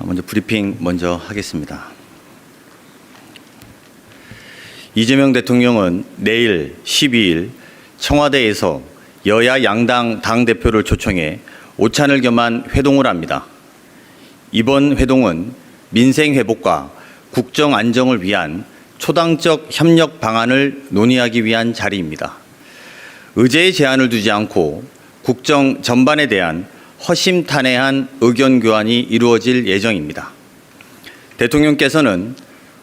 먼저 브리핑 먼저 하겠습니다. 이재명 대통령은 내일 12일 청와대에서 여야 양당 당대표를 초청해 오찬을 겸한 회동을 합니다. 이번 회동은 민생 회복과 국정 안정을 위한 초당적 협력 방안을 논의하기 위한 자리입니다. 의제의 제한을 두지 않고 국정 전반에 대한 허심탄회한 의견 교환이 이루어질 예정입니다. 대통령께서는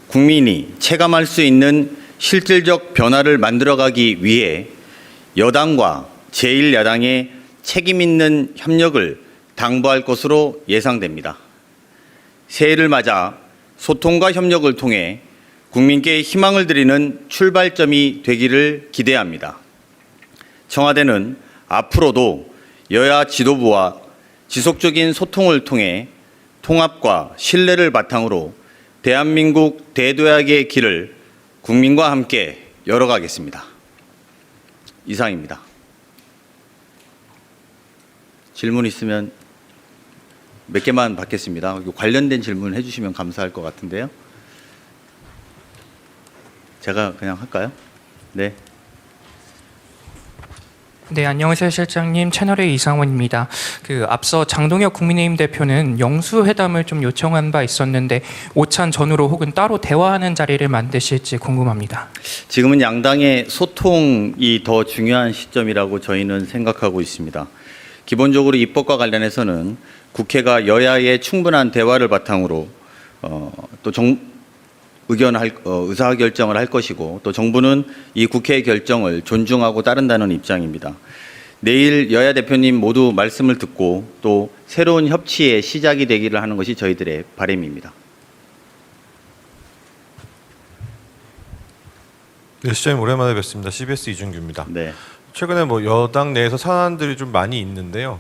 국민이 체감할 수 있는 실질적 변화를 만들어가기 위해 여당과 제1야당의 책임 있는 협력을 당부할 것으로 예상됩니다. 새해를 맞아 소통과 협력을 통해 국민께 희망을 드리는 출발점이 되기를 기대합니다. 청와대는 앞으로도 여야 지도부와 지속적인 소통을 통해 통합과 신뢰를 바탕으로 대한민국 대도약의 길을 국민과 함께 열어가겠습니다. 이상입니다. 질문 있으면 몇 개만 받겠습니다. 관련된 질문 해주시면 감사할 것 같은데요. 제가 그냥 할까요? 네. 네, 안녕하세요, 실장님. 채널의 이상원입니다. 앞서 장동혁 국민의힘 대표는 영수회담을 좀 요청한 바 있었는데 오찬 전후로 혹은 따로 대화하는 자리를 만드실지 궁금합니다. 지금은 양당의 소통이 더 중요한 시점이라고 저희는 생각하고 있습니다. 기본적으로 입법과 관련해서는 국회가 여야의 충분한 대화를 바탕으로 또 의사결정을 할 것이고 또 정부는 이 국회의 결정을 존중하고 따른다는 입장입니다. 내일 여야 대표님 모두 말씀을 듣고 또 새로운 협치의 시작이 되기를 하는 것이 저희들의 바람입니다. 네, 시장님 오랜만에 뵙습니다. CBS 이준규입니다. 네. 최근에 여당 내에서 사안들이 좀 많이 있는데요.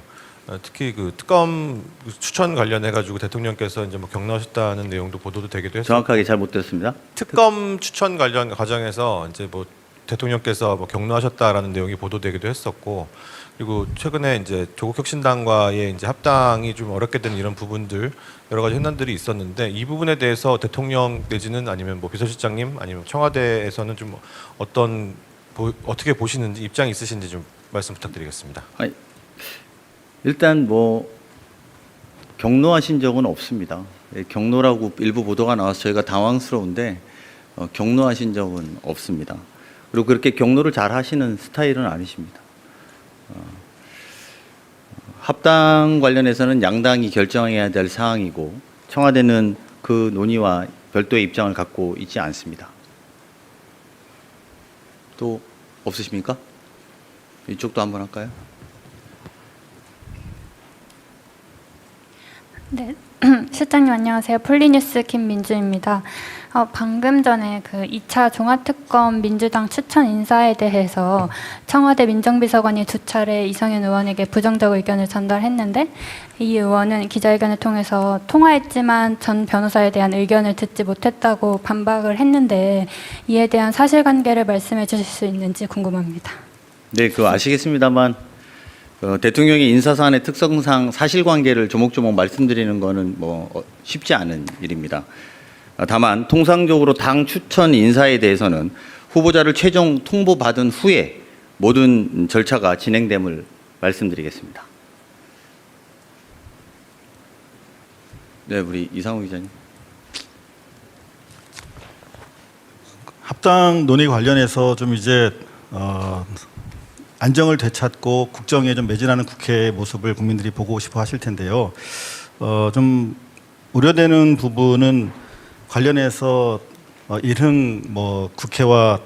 특히 특검 추천 관련해 가지고 대통령께서 이제 격려하셨다는 내용도 보도도 되기도 했습니다. 정확하게 잘 못 들었습니다. 특검 추천 관련 과정에서 이제 대통령께서 격려하셨다라는 내용이 보도되기도 했었고, 그리고 최근에 이제 조국혁신당과의 이제 합당이 좀 어렵게 되는 이런 부분들 여러 가지 현안들이 있었는데 이 부분에 대해서 대통령 내지는 아니면 비서실장님 아니면 청와대에서는 좀 어떻게 보시는지 입장이 있으신지 좀 말씀 부탁드리겠습니다. 일단 격노하신 적은 없습니다. 격노라고 일부 보도가 나와서 저희가 당황스러운데 격노하신 적은 없습니다. 그리고 그렇게 격노를 잘 하시는 스타일은 아니십니다. 합당 관련해서는 양당이 결정해야 될 사항이고 청와대는 그 논의와 별도의 입장을 갖고 있지 않습니다. 또 없으십니까? 이쪽도 한번 할까요? 네, 실장님 안녕하세요. 폴리뉴스 김민주입니다. 방금 전에 2차 종합특검 민주당 추천 인사에 대해서 청와대 민정비서관이 2차례 이성윤 의원에게 부정적 의견을 전달했는데 이 의원은 기자회견을 통해서 통화했지만 전 변호사에 대한 의견을 듣지 못했다고 반박을 했는데 이에 대한 사실관계를 말씀해 주실 수 있는지 궁금합니다. 네, 아시겠습니다만 대통령의 인사사안의 특성상 사실관계를 조목조목 말씀드리는 것은 쉽지 않은 일입니다. 다만 통상적으로 당 추천 인사에 대해서는 후보자를 최종 통보받은 후에 모든 절차가 진행됨을 말씀드리겠습니다. 네, 우리 이상호 기자님. 합당 논의 관련해서 좀 이제 안정을 되찾고 국정에 좀 매진하는 국회의 모습을 국민들이 보고 싶어 하실 텐데요. 좀 우려되는 부분은 관련해서 일흥 국회와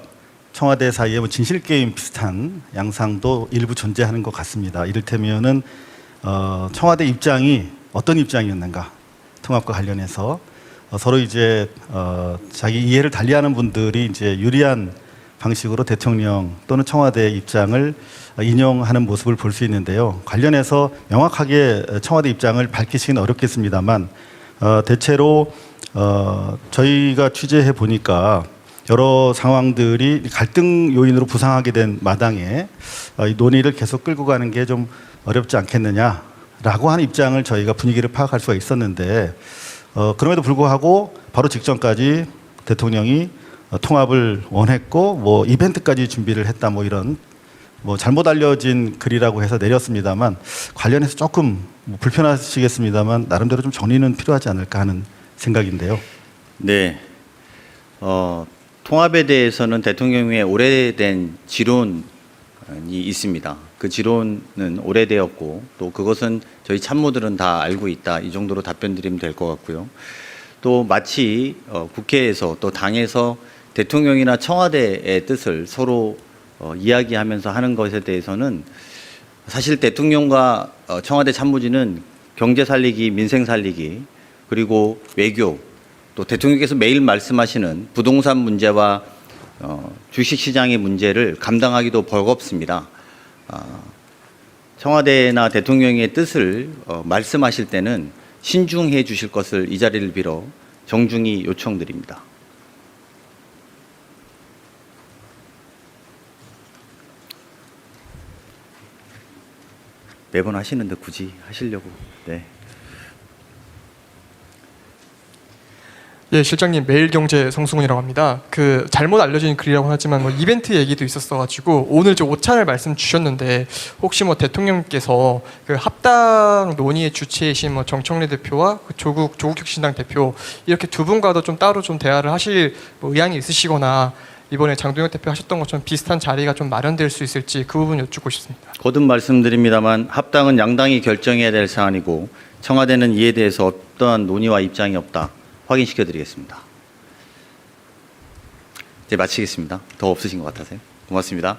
청와대 사이에 진실 게임 비슷한 양상도 일부 존재하는 것 같습니다. 이를테면은 청와대 입장이 어떤 입장이었는가 통합과 관련해서 서로 이제 자기 이해를 달리하는 분들이 이제 유리한 방식으로 대통령 또는 청와대의 입장을 인용하는 모습을 볼 수 있는데요. 관련해서 명확하게 청와대 입장을 밝히시기는 어렵겠습니다만 대체로 저희가 취재해 보니까 여러 상황들이 갈등 요인으로 부상하게 된 마당에 이 논의를 계속 끌고 가는 게 좀 어렵지 않겠느냐라고 하는 입장을 저희가 분위기를 파악할 수가 있었는데 그럼에도 불구하고 바로 직전까지 대통령이 통합을 원했고 뭐 이벤트까지 준비를 했다 뭐 이런 뭐 잘못 알려진 글이라고 해서 내렸습니다만 관련해서 조금 뭐 불편하시겠습니다만 나름대로 좀 정리는 필요하지 않을까 하는 생각인데요. 네. 통합에 대해서는 대통령의 오래된 지론이 있습니다. 그 지론은 오래되었고 또 그것은 저희 참모들은 다 알고 있다. 이 정도로 답변드리면 될 것 같고요. 또 마치 국회에서 또 당에서 대통령이나 청와대의 뜻을 서로 이야기하면서 하는 것에 대해서는 사실 대통령과 청와대 참모진은 경제 살리기, 민생 살리기, 그리고 외교, 또 대통령께서 매일 말씀하시는 부동산 문제와 주식시장의 문제를 감당하기도 버겁습니다. 청와대나 대통령의 뜻을 말씀하실 때는 신중해 주실 것을 이 자리를 빌어 정중히 요청드립니다. 매번 하시는데 굳이 하시려고. 네. 예, 실장님 매일경제 성승훈이라고 합니다. 그 잘못 알려진 글이라고 하지만 뭐 이벤트 얘기도 있었어가지고 오늘 저 오찬을 말씀 주셨는데 혹시 뭐 대통령께서 그 합당 논의의 주체이신 뭐 정청래 대표와 그 조국혁신당 대표 이렇게 두 분과도 좀 따로 좀 대화를 하실 뭐 의향이 있으시거나 이번에 장동혁 대표 하셨던 것처럼 비슷한 자리가 좀 마련될 수 있을지 그 부분 여쭙고 싶습니다. 거듭 말씀드립니다만 합당은 양당이 결정해야 될 사안이고 청와대는 이에 대해서 어떠한 논의와 입장이 없다. 확인시켜 드리겠습니다. 이제 마치겠습니다. 더 없으신 것 같아서요. 고맙습니다.